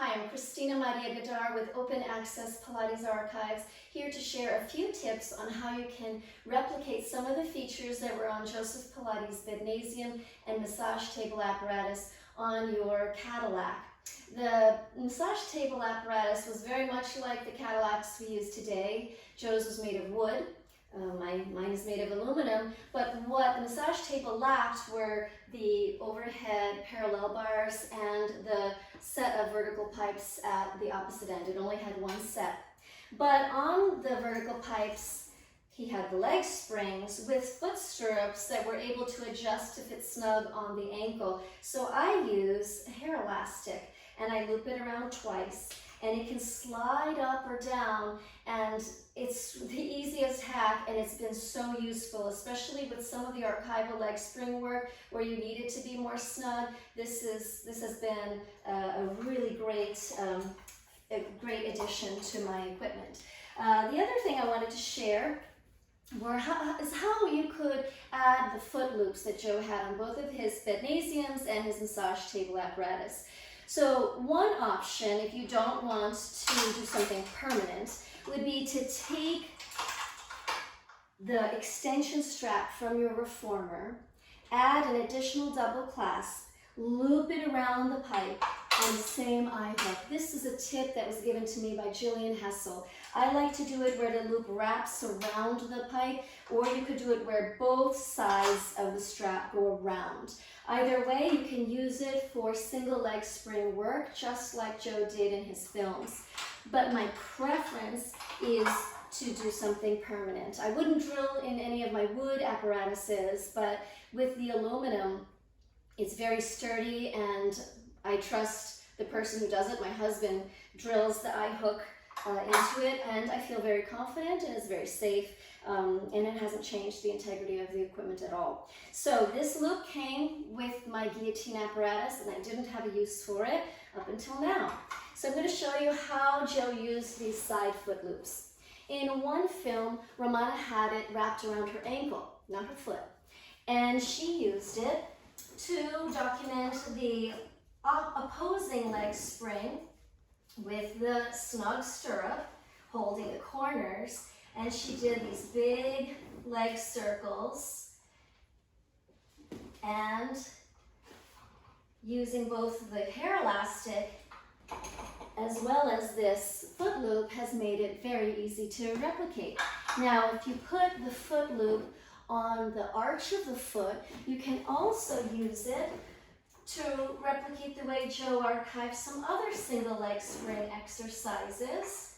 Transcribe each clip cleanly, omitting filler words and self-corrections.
Hi, I'm Christina Maria Gadar with Open Access Pilates Archives, here to share a few tips on how you can replicate some of the features that were on Joseph Pilates' Bednasium and massage table apparatus on your Cadillac. The massage table apparatus was very much like the Cadillacs we use today. Joe's was made of wood. Mine is made of aluminum, but what the massage table lacked were the overhead parallel bars and the set of vertical pipes at the opposite end. It only had one set. But on the vertical pipes, he had the leg springs with foot stirrups that were able to adjust to fit snug on the ankle. So I use a hair elastic and I loop it around twice, and it can slide up or down, and it's the easiest hack, and it's been so useful, especially with some of the archival leg spring work where you need it to be more snug. This has been a really great addition to my equipment. The other thing I wanted to share is how you could add the foot loops that Joe had on both of his Bednasiums and his massage table apparatus. So one option, if you don't want to do something permanent, would be to take the extension strap from your reformer, add an additional double clasp, loop it around the pipe on the same eye hook. This is a tip that was given to me by Jillian Hessel. I like to do it where the loop wraps around the pipe, or you could do it where both sides of the strap go around. Either way, you can use it for single leg spring work, just like Joe did in his films. But my preference is to do something permanent. I wouldn't drill in any of my wood apparatuses, but with the aluminum, it's very sturdy, and I trust the person who does it. My husband drills the eye hook into it, and I feel very confident, and it's very safe, and it hasn't changed the integrity of the equipment at all. So this loop came with my guillotine apparatus, and I didn't have a use for it up until now. So I'm going to show you how Joe used these side foot loops. In one film, Romana had it wrapped around her ankle, not her foot, and she used it to document the opposing leg spring with the snug stirrup holding the corners, and she did these big leg circles, and using both the hair elastic as well as this foot loop has made it very easy to replicate. Now, if you put the foot loop on the arch of the foot, you can also use it to replicate the way Joe archived some other single leg spring exercises.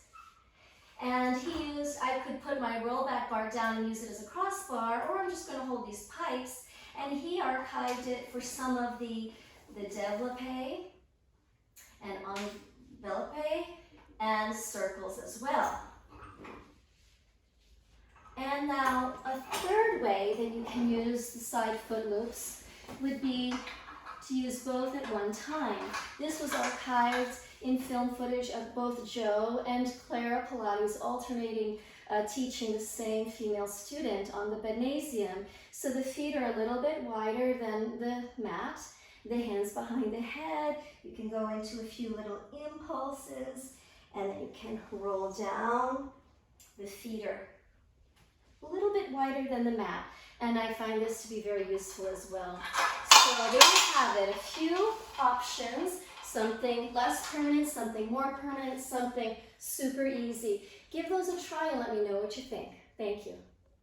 And I could put my rollback bar down and use it as a crossbar, or I'm just going to hold these pipes. And he archived it for some of the développé and enveloppé and circles as well. And now a third way that you can use the side foot loops would be to use both at one time. This was archived in film footage of both Joe and Clara Pilates alternating teaching the same female student on the Bednasium. So the feet are a little bit wider than the mat, the hands behind the head. You can go into a few little impulses, and then you can roll down. The feet are a little bit wider than the mat, and I find this to be very useful as well. So there you have it, a few options, something less permanent, something more permanent, something super easy. Give those a try and let me know what you think. Thank you.